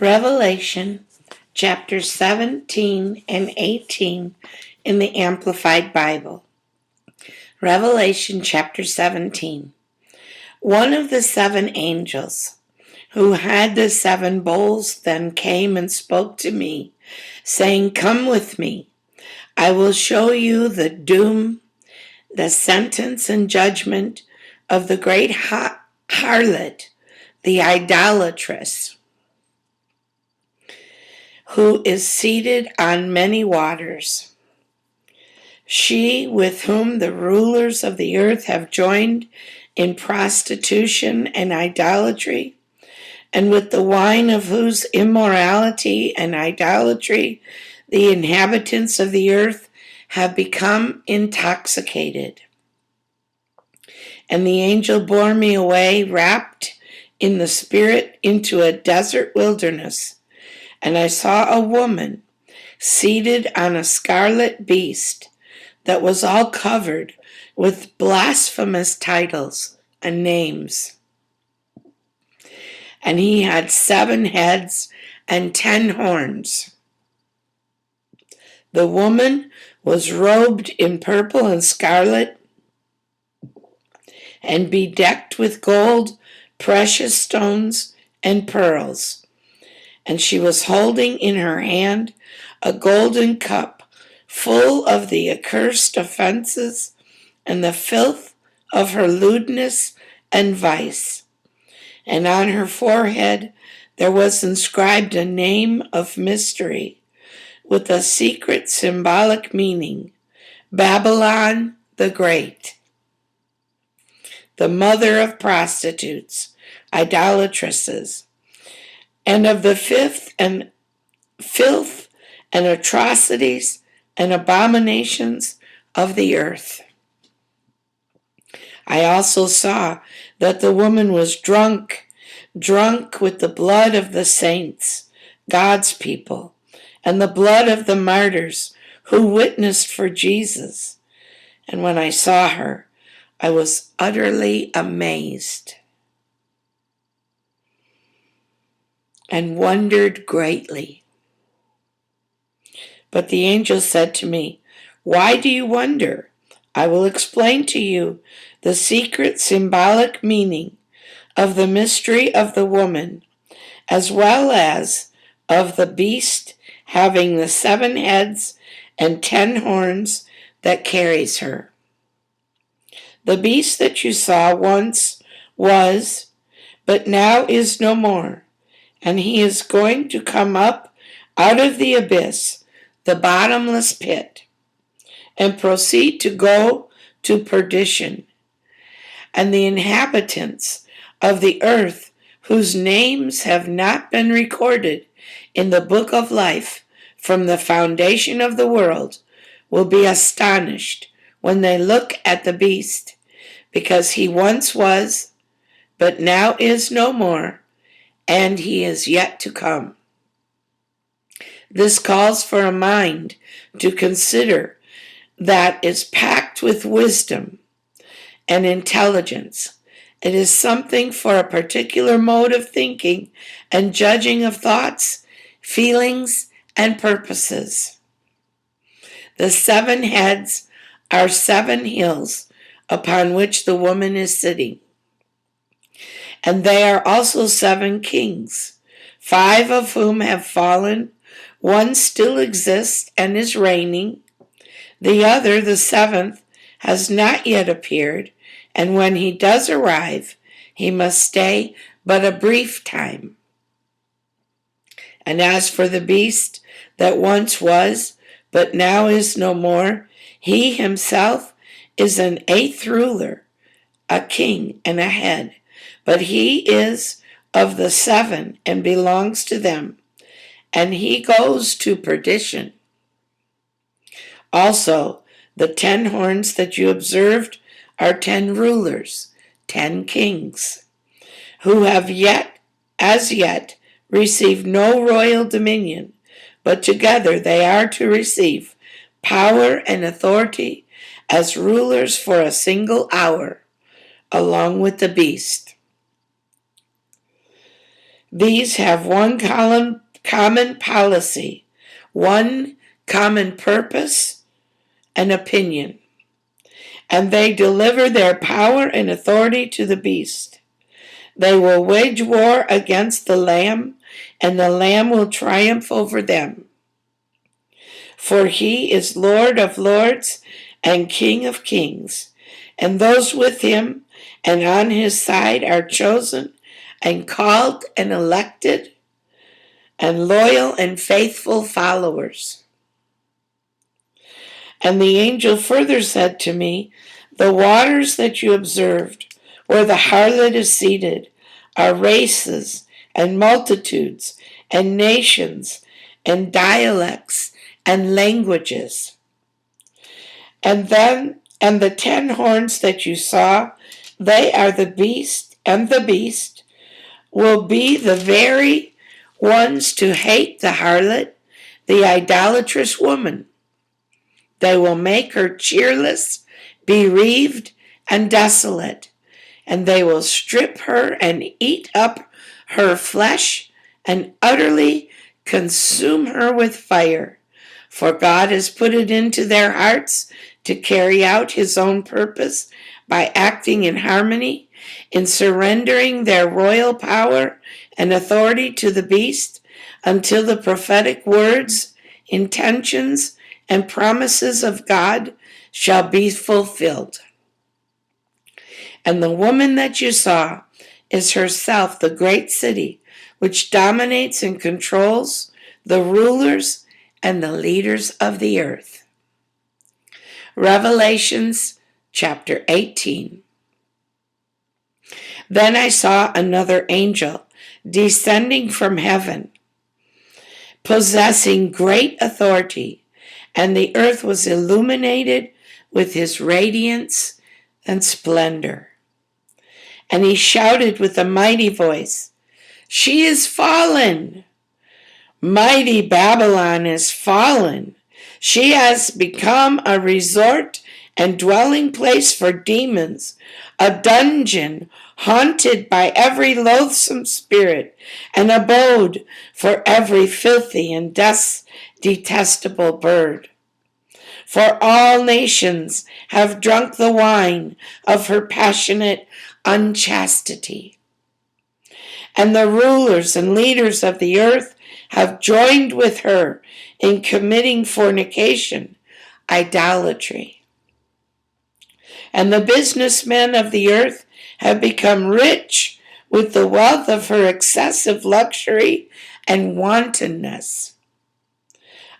Revelation chapter 17 and 18 in the Amplified Bible. Revelation chapter 17. One of the seven angels who had the seven bowls then came and spoke to me, saying, "Come with me. I will show you the doom, the sentence and judgment of the great harlot, the idolatress, who is seated on many waters. She with whom the rulers of the earth have joined in prostitution and idolatry, and with the wine of whose immorality and idolatry the inhabitants of the earth have become intoxicated." And the angel bore me away, wrapped in the spirit, into a desert wilderness. And I saw a woman seated on a scarlet beast that was all covered with blasphemous titles and names. And he had 7 heads and 10 horns. The woman was robed in purple and scarlet and bedecked with gold, precious stones, and pearls. And she was holding in her hand a golden cup full of the accursed offenses and the filth of her lewdness and vice. And on her forehead there was inscribed a name of mystery with a secret symbolic meaning: Babylon the Great, the mother of prostitutes, idolatresses, and of the filth and atrocities and abominations of the earth. I also saw that the woman was drunk with the blood of the saints, God's people, and the blood of the martyrs who witnessed for Jesus. And when I saw her, I was utterly amazed and wondered greatly. But the angel said to me, "Why do you wonder? I will explain to you the secret symbolic meaning of the mystery of the woman, as well as of the beast having the 7 heads and 10 horns that carries her. The beast that you saw once was, but now is no more, and he is going to come up out of the abyss, the bottomless pit, and proceed to go to perdition. And the inhabitants of the earth, whose names have not been recorded in the book of life from the foundation of the world, will be astonished when they look at the beast, because he once was, but now is no more, and he is yet to come. This calls for a mind to consider that is packed with wisdom and intelligence. It is something for a particular mode of thinking and judging of thoughts, feelings, and purposes. The 7 heads are 7 hills upon which the woman is sitting. And they are also 7 kings, 5 of whom have fallen. One still exists and is reigning. The other, the 7th, has not yet appeared, and when he does arrive, he must stay but a brief time. And as for the beast that once was, but now is no more, he himself is an 8th ruler, a king and a head, but he is of the 7 and belongs to them, and he goes to perdition. Also, the 10 horns that you observed are 10 rulers, 10 kings, who have as yet received no royal dominion, but together they are to receive power and authority as rulers for a single hour, along with the beast. These have one common policy, one common purpose and opinion, and they deliver their power and authority to the beast. They will wage war against the Lamb, and the Lamb will triumph over them. For he is Lord of lords and King of kings, and those with him and on his side are chosen and called and elected and loyal and faithful followers. And the angel further said to me, the waters that you observed, where the harlot is seated, are races and multitudes and nations and dialects and languages. And the 10 horns that you saw, they are the beast, and the beast will be the very ones to hate the harlot, the idolatrous woman. They will make her cheerless, bereaved, and desolate, and they will strip her and eat up her flesh and utterly consume her with fire. For God has put it into their hearts to carry out his own purpose by acting in harmony, in surrendering their royal power and authority to the beast until the prophetic words, intentions, and promises of God shall be fulfilled. And the woman that you saw is herself the great city, which dominates and controls the rulers and the leaders of the earth. Revelations chapter 18. Then I saw another angel descending from heaven, possessing great authority, and the earth was illuminated with his radiance and splendor. And he shouted with a mighty voice, "She is fallen! Mighty Babylon is fallen! She has become a resort and dwelling place for demons, a dungeon haunted by every loathsome spirit, an abode for every filthy and detestable bird. For all nations have drunk the wine of her passionate unchastity. And the rulers and leaders of the earth have joined with her in committing fornication, idolatry. And the businessmen of the earth have become rich with the wealth of her excessive luxury and wantonness."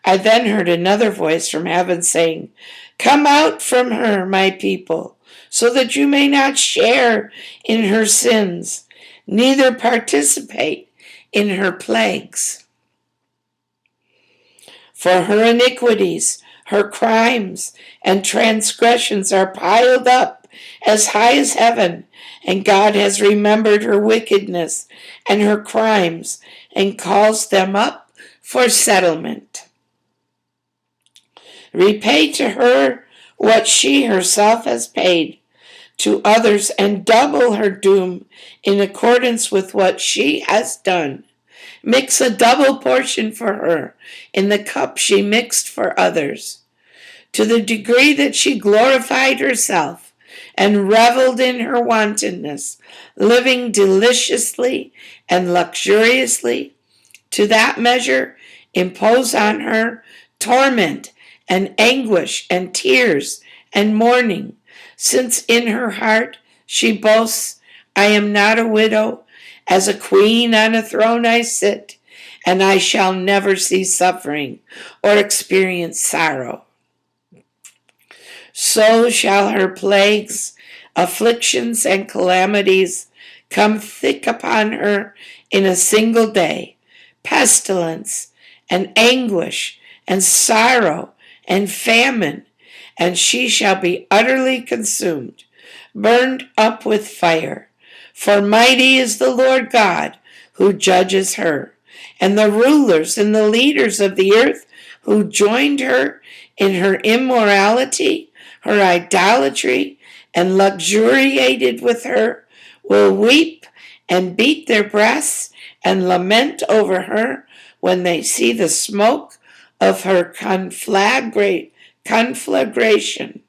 I then heard another voice from heaven saying, "Come out from her, my people, so that you may not share in her sins, neither participate in her plagues. For her iniquities, her crimes, and transgressions are piled up as high as heaven, and God has remembered her wickedness and her crimes, and calls them up for settlement. Repay to her what she herself has paid to others, and double her doom in accordance with what she has done. Mix a double portion for her in the cup she mixed for others. To the degree that she glorified herself and reveled in her wantonness, living deliciously and luxuriously, to that measure impose on her torment and anguish and tears and mourning, since in her heart she boasts, "I am not a widow, as a queen on a throne I sit, and I shall never see suffering or experience sorrow." So shall her plagues, afflictions, and calamities come thick upon her in a single day, pestilence and anguish and sorrow and famine, and she shall be utterly consumed, burned up with fire. For mighty is the Lord God who judges her, and the rulers and the leaders of the earth who joined her in her immorality, her idolatry, and luxuriated with her, will weep and beat their breasts and lament over her when they see the smoke of her conflagration.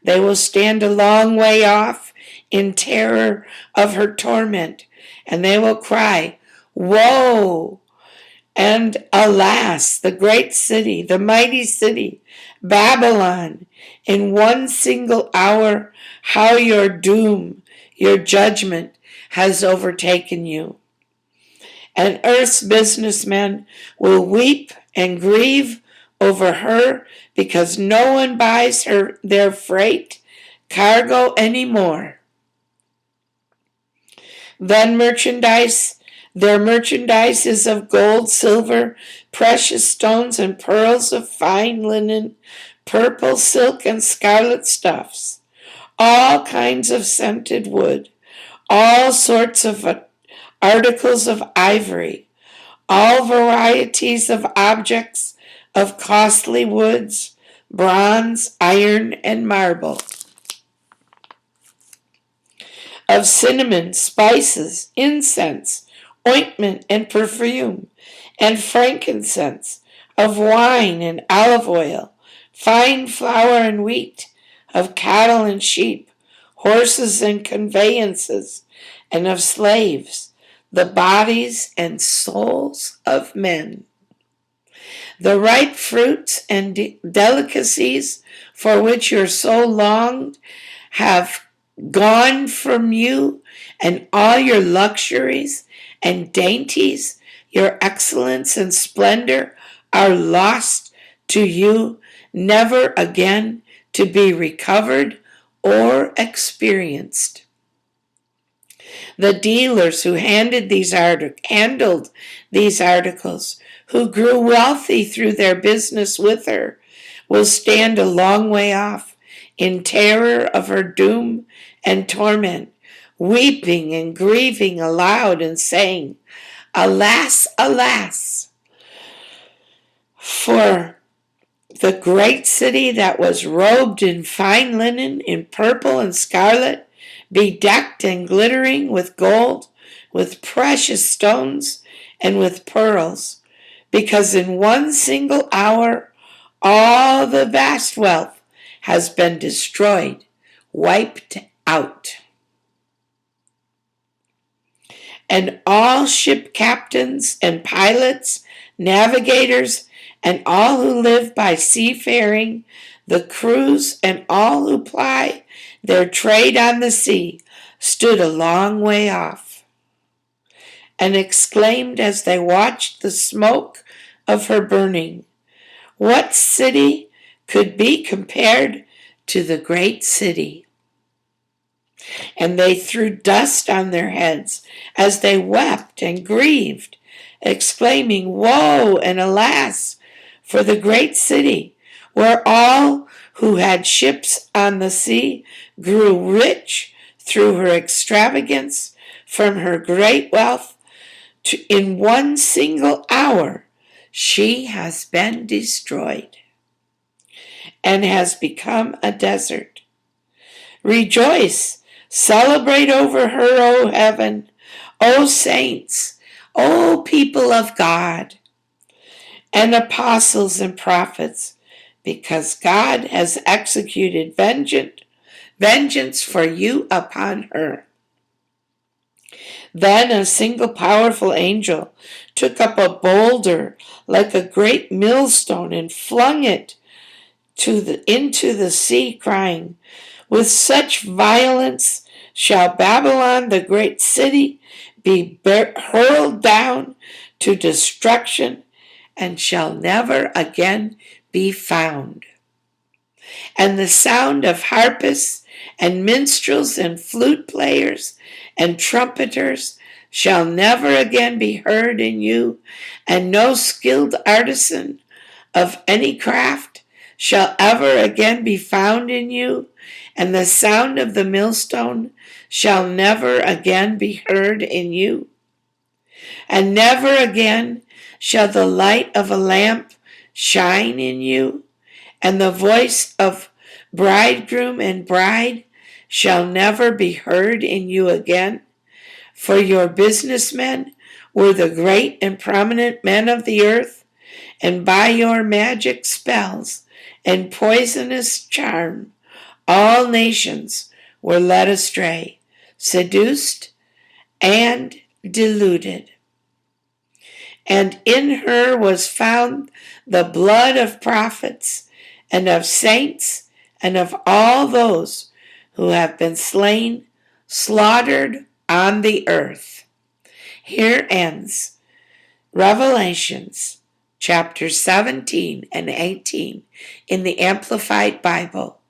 They will stand a long way off in terror of her torment, and they will cry, "Woe! And alas, the great city, the mighty city, Babylon, in one single hour, how your doom, your judgment has overtaken you." And earth's businessmen will weep and grieve over her because no one buys their freight cargo anymore. Then their merchandise is of gold, silver, precious stones, and pearls of fine linen, purple, silk, and scarlet stuffs, all kinds of scented wood, all sorts of articles of ivory, all varieties of objects of costly woods, bronze, iron, and marble, of cinnamon, spices, incense, ointment, and perfume, and frankincense, of wine and olive oil, fine flour and wheat, of cattle and sheep, horses and conveyances, and of slaves, the bodies and souls of men. The ripe fruits and delicacies for which your soul longed have gone from you, and all your luxuries and dainties, your excellence and splendor are lost to you, never again to be recovered or experienced. The dealers who handled these articles, who grew wealthy through their business with her, will stand a long way off in terror of her doom and torment, weeping and grieving aloud and saying, "Alas, alas, for the great city that was robed in fine linen, in purple and scarlet, bedecked and glittering with gold, with precious stones, and with pearls, because in one single hour all the vast wealth has been destroyed, wiped out. And all ship captains and pilots, navigators, and all who live by seafaring, the crews and all who ply their trade on the sea, stood a long way off, and exclaimed as they watched the smoke of her burning, "What city could be compared to the great city?" And they threw dust on their heads as they wept and grieved, exclaiming, "Woe and alas for the great city, where all who had ships on the sea grew rich through her extravagance, from her great wealth. In one single hour she has been destroyed and has become a desert. Rejoice, celebrate over her, O heaven, O saints, O people of God, and apostles and prophets, because God has executed vengeance for you upon her." Then a single powerful angel took up a boulder like a great millstone and flung it into the sea, crying, "With such violence shall Babylon, the great city, be hurled down to destruction, and shall never again be found." And the sound of harpists and minstrels and flute players and trumpeters shall never again be heard in you, and no skilled artisan of any craft shall ever again be found in you, and the sound of the millstone shall never again be heard in you, and never again shall the light of a lamp shine in you, and the voice of bridegroom and bride shall never be heard in you again, for your businessmen were the great and prominent men of the earth, and by your magic spells and poisonous charm, all nations were led astray, seduced, and deluded. And in her was found the blood of prophets and of saints and of all those who have been slain, slaughtered on the earth. Here ends Revelations chapter 17 and 18 in the Amplified Bible.